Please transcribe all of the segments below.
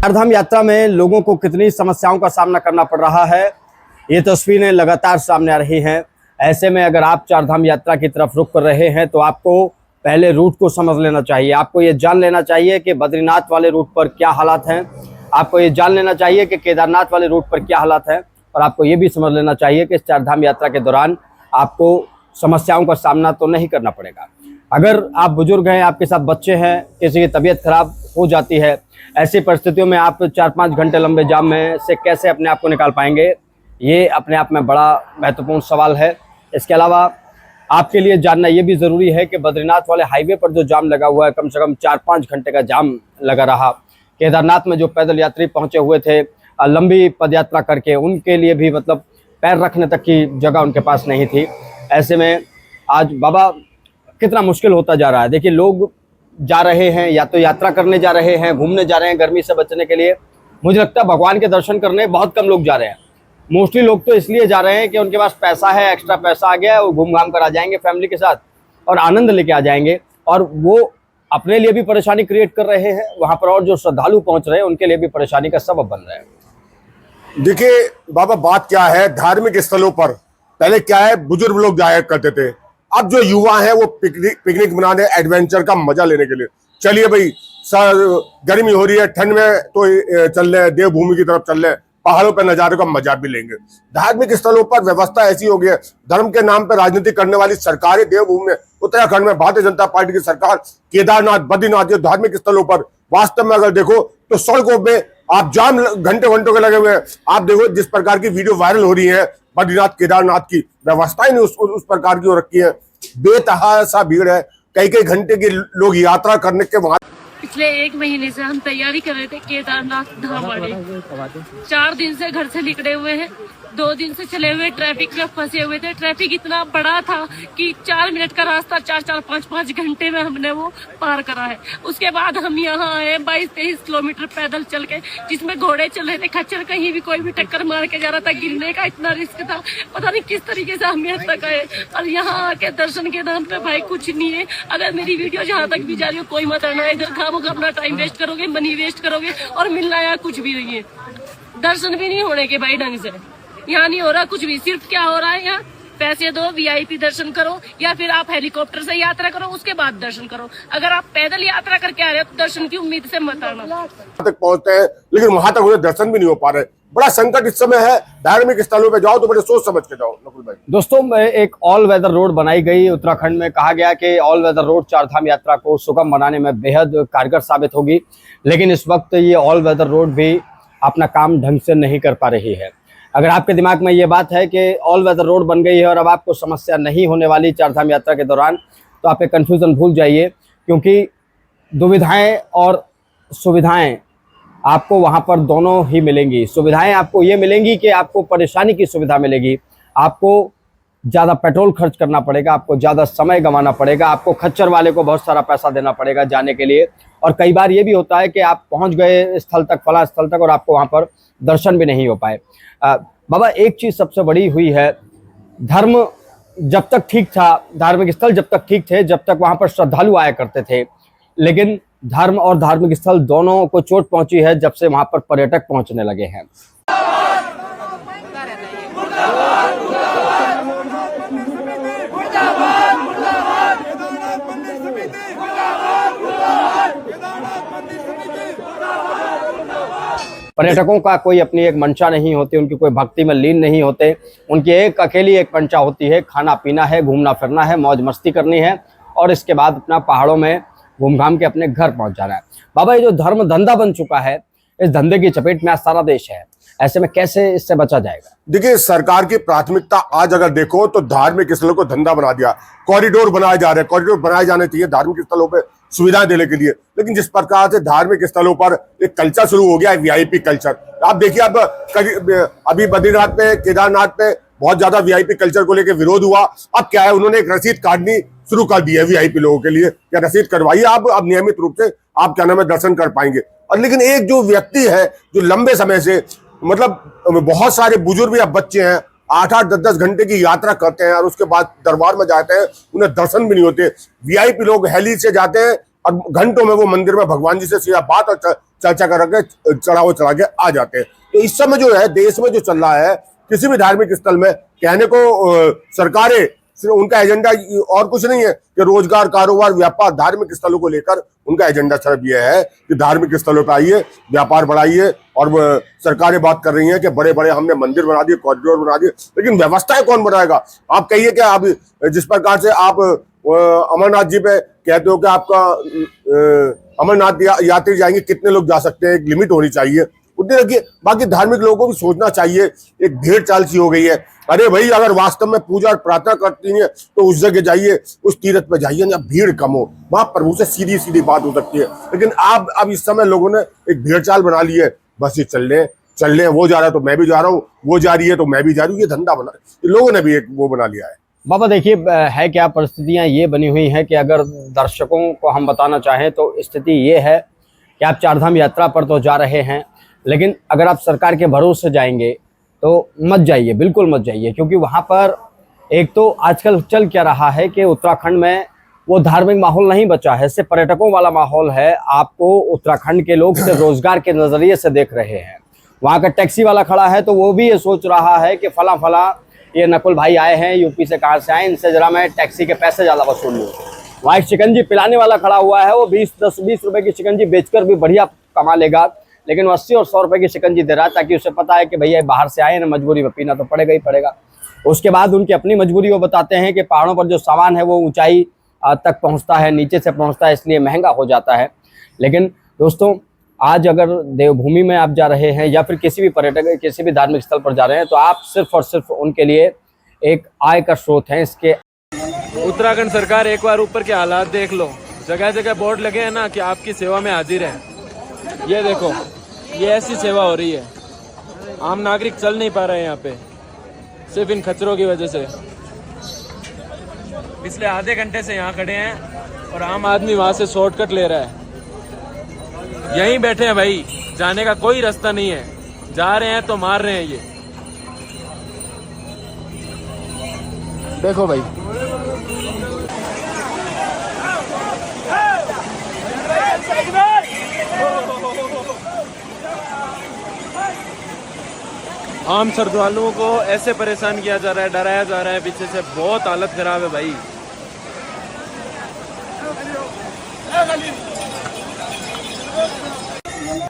चारधाम यात्रा में लोगों को कितनी समस्याओं का सामना करना पड़ रहा है, ये तस्वीरें लगातार सामने आ रही हैं। ऐसे में अगर आप चारधाम यात्रा की तरफ रुख कर रहे हैं तो आपको पहले रूट को समझ लेना चाहिए। आपको ये जान लेना चाहिए कि बद्रीनाथ वाले रूट पर क्या हालात हैं, आपको ये जान लेना चाहिए कि केदारनाथ वाले रूट पर क्या हालात हैं, और आपको ये भी समझ लेना चाहिए कि इस चारधाम यात्रा के दौरान आपको समस्याओं का सामना तो नहीं करना पड़ेगा। अगर आप बुजुर्ग हैं, आपके साथ बच्चे हैं, किसी की तबीयत खराब हो जाती है, ऐसी परिस्थितियों में आप 4-5 घंटे लंबे जाम में से कैसे अपने आप को निकाल पाएंगे, ये अपने आप में बड़ा महत्वपूर्ण सवाल है। इसके अलावा आपके लिए जानना ये भी ज़रूरी है कि बद्रीनाथ वाले हाईवे पर जो जाम लगा हुआ है, कम से कम 4-5 घंटे का जाम लगा रहा। केदारनाथ में जो पैदल यात्री पहुंचे हुए थे लंबी पदयात्रा करके, उनके लिए भी मतलब पैर रखने तक की जगह उनके पास नहीं थी। ऐसे में आज बाबा कितना मुश्किल होता जा रहा है। देखिए, लोग जा रहे हैं, या तो यात्रा करने जा रहे हैं, घूमने जा रहे हैं गर्मी से बचने के लिए। मुझे लगता है भगवान के दर्शन करने बहुत कम लोग जा रहे हैं। मोस्टली लोग तो इसलिए जा रहे हैं कि उनके पास पैसा है, एक्स्ट्रा पैसा आ गया है, वो घूम घाम कर आ जाएंगे फैमिली के साथ और आनंद लेके आ जाएंगे, और वो अपने लिए भी परेशानी क्रिएट कर रहे हैं वहाँ पर, और जो श्रद्धालु पहुँच रहे हैं उनके लिए भी परेशानी का सबब बन रहे हैं। देखिए बाबा, बात क्या है, धार्मिक स्थलों पर पहले क्या है, बुजुर्ग लोग जाया करते थे। अब जो युवा है वो पिकनिक मनाने, एडवेंचर का मजा लेने के लिए, चलिए भाई सर गर्मी हो रही है, ठंड में तो चल रहे, देवभूमि की तरफ चल रहे, पहाड़ों पर नजारे का मजा भी लेंगे। धार्मिक स्थलों पर व्यवस्था ऐसी हो गई है, धर्म के नाम पर राजनीति करने वाली सरकारें देवभूमि में, उत्तराखंड में भारतीय जनता पार्टी की सरकार, केदारनाथ, बद्रीनाथ, ये धार्मिक स्थलों पर वास्तव में अगर देखो तो सड़कों पे आप जाम घंटे घंटों के लगे हुए हैं। आप देखो जिस प्रकार की वीडियो वायरल हो रही है बद्रीनाथ केदारनाथ की, व्यवस्था ही नहीं उस प्रकार की हो रखी है। बेतहासा भीड़ है, कई कई घंटे के लोग यात्रा करने के बाद। पिछले 1 महीने से हम तैयारी कर रहे थे केदारनाथ धाम वाले। 4 दिन से घर से निकले हुए हैं, 2 दिन से चले हुए ट्रैफिक में फंसे हुए थे। ट्रैफिक इतना बड़ा था कि 4 मिनट का रास्ता 4-4, 5-5 घंटे में हमने वो पार करा है। उसके बाद हम यहाँ आए 22-23 किलोमीटर पैदल चल के, जिसमें घोड़े चल रहे थे, खच्चर कहीं भी कोई भी टक्कर मार के जा रहा था, गिरने का इतना रिस्क था, पता नहीं किस तरीके से हम यहाँ तक आए। और यहाँ आके दर्शन के नाम पे भाई कुछ नहीं है। अगर मेरी वीडियो जहाँ तक भी जा रही हो, कोई मत आना, इधर खामोखा अपना टाइम वेस्ट करोगे, मनी वेस्ट करोगे, और मिलना यहाँ कुछ भी नहीं है। दर्शन भी नहीं होने के भाई ढंग से, यहाँ नहीं हो रहा कुछ भी। सिर्फ क्या हो रहा है, यहाँ पैसे दो, वीआईपी दर्शन करो, या फिर आप हेलीकॉप्टर से यात्रा करो, उसके बाद दर्शन करो। अगर आप पैदल यात्रा करके आ रहे हो तो दर्शन की उम्मीद से मत आना। तक पहुंचते हैं लेकिन वहां तक उन्हें दर्शन भी नहीं हो पा रहे। बड़ा संकट इस समय है। धार्मिक स्थलों पे जाओ तो बड़े सोच समझ के जाओ। नकुल भाई, दोस्तों, एक ऑल वेदर रोड बनाई गई उत्तराखंड में। कहा गया कि ऑल वेदर रोड चारधाम यात्रा को सुगम बनाने में बेहद कारगर साबित होगी, लेकिन इस वक्त ये ऑल वेदर रोड भी अपना काम ढंग से नहीं कर पा रही है। अगर आपके दिमाग में ये बात है कि ऑल वेदर रोड बन गई है और अब आपको समस्या नहीं होने वाली चारधाम यात्रा के दौरान, तो आप एक कन्फ्यूज़न भूल जाइए, क्योंकि दुविधाएं और सुविधाएं आपको वहां पर दोनों ही मिलेंगी। सुविधाएं आपको ये मिलेंगी कि आपको परेशानी की सुविधा मिलेगी, आपको ज़्यादा पेट्रोल खर्च करना पड़ेगा, आपको ज़्यादा समय गंवाना पड़ेगा, आपको खच्चर वाले को बहुत सारा पैसा देना पड़ेगा जाने के लिए, और कई बार ये भी होता है कि आप पहुंच गए स्थल तक, फला स्थल तक, और आपको वहां पर दर्शन भी नहीं हो पाए। बाबा, एक चीज़ सबसे बड़ी हुई है, धर्म जब तक ठीक था, धार्मिक स्थल जब तक ठीक थे, जब तक वहाँ पर श्रद्धालु आया करते थे, लेकिन धर्म और धार्मिक स्थल दोनों को चोट पहुंची है जब से वहाँ पर पर्यटक पहुँचने लगे हैं। पर्यटकों का कोई अपनी एक मंशा नहीं होती, उनकी कोई भक्ति में लीन नहीं होते। उनकी एक अकेली एक मंशा होती है, खाना पीना है, घूमना फिरना है, मौज मस्ती करनी है, और इसके बाद अपना पहाड़ों में घूम घाम के अपने घर पहुंच जाना है। बाबा, ये जो धर्म धंधा बन चुका है, इस धंधे की चपेट में आज सारा देश है। ऐसे में कैसे इससे बचा जाएगा? देखिए, सरकार की प्राथमिकता आज अगर देखो तो धार्मिक स्थलों को धंधा बना दिया। कॉरिडोर बनाए जा रहे हैं, कॉरिडोर बनाए जाने चाहिए धार्मिक स्थलों पे सुविधाएं देने के लिए, लेकिन जिस प्रकार से धार्मिक स्थलों पर एक कल्चर शुरू हो गया है, वीआईपी कल्चर। आप देखिए, अब अभी बद्रीनाथ में, केदारनाथ में बहुत ज्यादा वीआईपी कल्चर को लेकर विरोध हुआ। अब क्या है, उन्होंने एक रसीद काटनी शुरू कर दी है वीआईपी लोगों के लिए, क्या रसीद करवाइए आप, अब नियमित रूप से आप क्या नाम है दर्शन कर पाएंगे। और लेकिन एक जो व्यक्ति है जो लंबे समय से, मतलब बहुत सारे बुजुर्ग या बच्चे हैं, 8-8, 10-10 घंटे की यात्रा करते हैं और उसके बाद दरबार में जाते हैं, उन्हें दर्शन भी नहीं होते। वीआईपी लोग हेली से जाते हैं, और घंटों में वो मंदिर में भगवान जी से सीधा बात और चर्चा करके चढ़ा के आ जाते हैं। तो इस समय जो है देश में जो चल रहा है, किसी भी धार्मिक स्थल में कहने को सरकारें उनका एजेंडा और कुछ नहीं है कि रोजगार, कारोबार, व्यापार, धार्मिक स्थलों को लेकर उनका एजेंडा सिर्फ ये है कि धार्मिक स्थलों पर आइए, व्यापार बढ़ाइए। और सरकारें बात कर रही हैं कि बड़े बड़े हमने मंदिर बना दिए, कॉरिडोर बना दिए, लेकिन व्यवस्थाएं कौन बनाएगा? आप कहिए कि आप जिस प्रकार से आप अमरनाथ जी पे कहते हो कि आपका अमरनाथ यात्री जाएंगे, कितने लोग जा सकते हैं, एक लिमिट होनी चाहिए, उतने रखिए। बाकी धार्मिक लोगों को भी सोचना चाहिए। एक भेड़ चाल सी हो गई है। अरे भाई, अगर वास्तव में पूजा और प्रार्थना करती हैं तो उस जगह जाइए, उस तीर्थ पे जाइए जहाँ भीड़ कम हो, वहां प्रभु से सीधी सीधी बात हो सकती है। लेकिन आप अब इस समय लोगों ने एक भेड़ चाल बना ली है, बस ये चल रहे, वो जा रहा है तो मैं भी जा रहा हूँ, वो जा रही है तो मैं भी जा रही हूँ। ये धंधा बना, लोगों ने भी एक वो बना लिया है। बाबा देखिए, है क्या परिस्थितियां ये बनी हुई हैं कि अगर दर्शकों को हम बताना चाहें तो स्थिति ये है कि आप चारधाम यात्रा पर तो जा रहे हैं, लेकिन अगर आप सरकार के भरोसे जाएंगे तो मत जाइए, बिल्कुल मत जाइए। क्योंकि वहाँ पर एक तो आजकल चल क्या रहा है कि उत्तराखंड में वो धार्मिक माहौल नहीं बचा है, सिर्फ पर्यटकों वाला माहौल है। आपको उत्तराखंड के लोग सिर्फ रोजगार के नज़रिए से देख रहे हैं। वहाँ का टैक्सी वाला खड़ा है तो वो भी ये सोच रहा है कि फला फला ये नकुल भाई आए हैं, यूपी से कहाँ से आए, इनसे जरा मैं टैक्सी के पैसे ज़्यादा वसूल लूँ। वहाँ एक शिकंजी पिलाने वाला खड़ा हुआ है, वो 10-20 रुपए की शिकंजी बेचकर भी बढ़िया कमा लेगा, लेकिन वो 80 और 100 रुपए की शिकंजी दे रहा है ताकि उसे पता है कि भैया बाहर से आए ना, मजबूरी में पीना तो पड़ेगा ही पड़ेगा। उसके बाद उनकी अपनी मजबूरी वो बताते हैं कि पहाड़ों पर जो सामान है वो ऊंचाई तक पहुंचता है, नीचे से पहुंचता है, इसलिए महंगा हो जाता है। लेकिन दोस्तों, आज अगर देवभूमि में आप जा रहे हैं या फिर किसी भी पर्यटक किसी भी धार्मिक स्थल पर जा रहे हैं तो आप सिर्फ और सिर्फ उनके लिए एक आय का स्रोत है। इसके उत्तराखंड सरकार, एक बार ऊपर के हालात देख लो, जगह जगह बोर्ड लगे हैं ना कि आपकी सेवा में हाजिर है। ये देखो, ये ऐसी सेवा हो रही है। आम नागरिक चल नहीं पा रहे हैं यहाँ पे, सिर्फ इन खच्चरों की वजह से। पिछले आधे घंटे से यहाँ खड़े हैं और आम आदमी वहाँ से शॉर्टकट ले रहा है। यहीं बैठे हैं भाई, जाने का कोई रास्ता नहीं है। जा रहे हैं तो मार रहे हैं ये। देखो भाई, आम श्रद्धालुओं को ऐसे परेशान किया जा रहा है, डराया जा रहा है पीछे से। बहुत हालत खराब है भाई।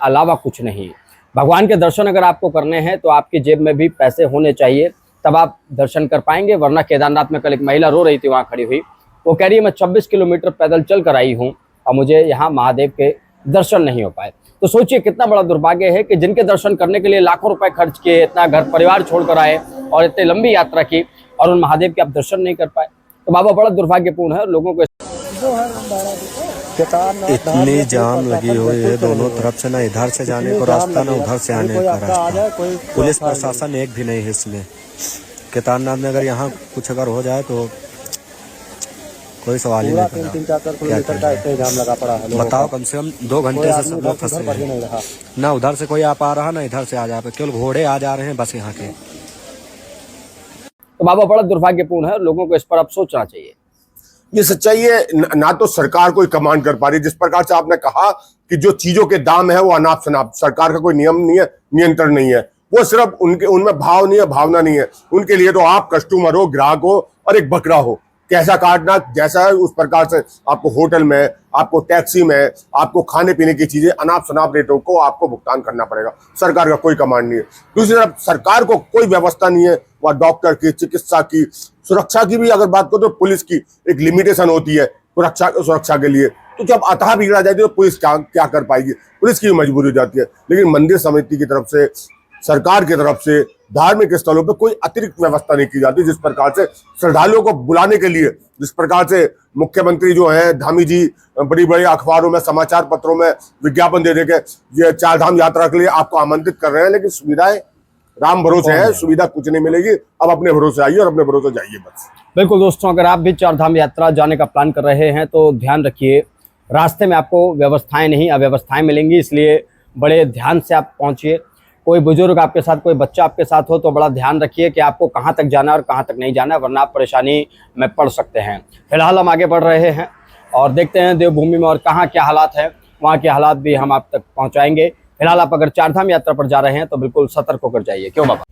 अलावा कुछ नहीं। भगवान के दर्शन अगर आपको करने हैं तो आपकी जेब में भी पैसे होने चाहिए, तब आप दर्शन कर पाएंगे। वरना केदारनाथ में कल एक महिला रो रही थी वहाँ खड़ी हुई, वो कह रही है मैं 26 किलोमीटर पैदल चल कर आई हूँ और मुझे यहाँ महादेव के दर्शन नहीं हो पाए। तो सोचिए कितना बड़ा दुर्भाग्य है कि जिनके दर्शन करने के लिए लाखों रुपए खर्च किए, इतना घर परिवार छोड़कर आए और इतनी लंबी यात्रा की और उन महादेव के आप दर्शन नहीं कर पाए। तो बाबा बड़ा दुर्भाग्यपूर्ण है। लोगों को इतनी जाम लगी हुई है दोनों तरफ से, ना इधर से जाने को रास्ता ना उधर से आने का रास्ता। पुलिस प्रशासन एक भी नहीं है इसमें। केदारनाथ में अगर यहाँ कुछ अगर हो जाए तो कोई सवाल ही नहीं करना। बताओ, कम से कम 2 घंटे से सब लोग फंसे हैं। ना उधर से कोई आ पा रहा, ना इधर से आ जा, केवल घोड़े आ जा रहे हैं बस यहाँ के। तो बाबा बड़ा दुर्भाग्यपूर्ण है। लोगों को इस पर अब सोचना चाहिए। ये सच्चाई है। ना तो सरकार कोई कमांड कर पा रही, जिस प्रकार से आपने कहा कि जो चीजों के दाम है वो अनाप शनाप, सरकार का कोई नियम नहीं है, नियंत्रण नहीं है। वो सिर्फ उनमें भाव नहीं है, भावना नहीं है। उनके लिए तो आप कस्टमर हो, ग्राहक हो और एक बकरा हो। कैसा काटना जैसा है उस प्रकार से आपको होटल में, आपको टैक्सी में, आपको खाने पीने की चीजें अनाप शनाप रेटों को आपको भुगतान करना पड़ेगा। सरकार का कोई कमांड नहीं है। दूसरी तरफ सरकार को कोई व्यवस्था नहीं है, वह डॉक्टर की, चिकित्सा की, सुरक्षा की भी अगर बात करो तो पुलिस की एक लिमिटेशन होती है सुरक्षा के लिए। तो जब अतः बिगड़ा जाए तो पुलिस क्या कर पाएगी? पुलिस की मजबूरी हो जाती है। लेकिन मंदिर समिति की तरफ से, सरकार की तरफ से धार्मिक स्थलों पर कोई अतिरिक्त व्यवस्था नहीं की जाती। जिस प्रकार से श्रद्धालुओं को बुलाने के लिए, जिस प्रकार से मुख्यमंत्री जो है धामी जी बड़ी बड़ी अखबारों में, समाचार पत्रों में विज्ञापन दे दे के ये चारधाम यात्रा के लिए आपको आमंत्रित कर रहे हैं, लेकिन सुविधाएं राम भरोसे है, सुविधा कुछ नहीं मिलेगी। अब अपने भरोसे आइए और अपने भरोसे जाइए बस। बिल्कुल दोस्तों, अगर आप भी चारधाम यात्रा जाने का प्लान कर रहे हैं तो ध्यान रखिए, रास्ते में आपको व्यवस्थाएं नहीं अव्यवस्थाएं मिलेंगी, इसलिए बड़े ध्यान से आप पहुंचिए। कोई बुजुर्ग आपके साथ, कोई बच्चा आपके साथ हो तो बड़ा ध्यान रखिए कि आपको कहां तक जाना है और कहां तक नहीं जाना है, वरना आप परेशानी में पड़ सकते हैं। फिलहाल हम आगे बढ़ रहे हैं और देखते हैं देवभूमि में और कहाँ क्या हालात है, वहाँ के हालात भी हम आप तक पहुँचाएंगे। फिलहाल आप अगर चारधाम यात्रा पर जा रहे हैं तो बिल्कुल सतर्क होकर जाइए। क्यों बाबा?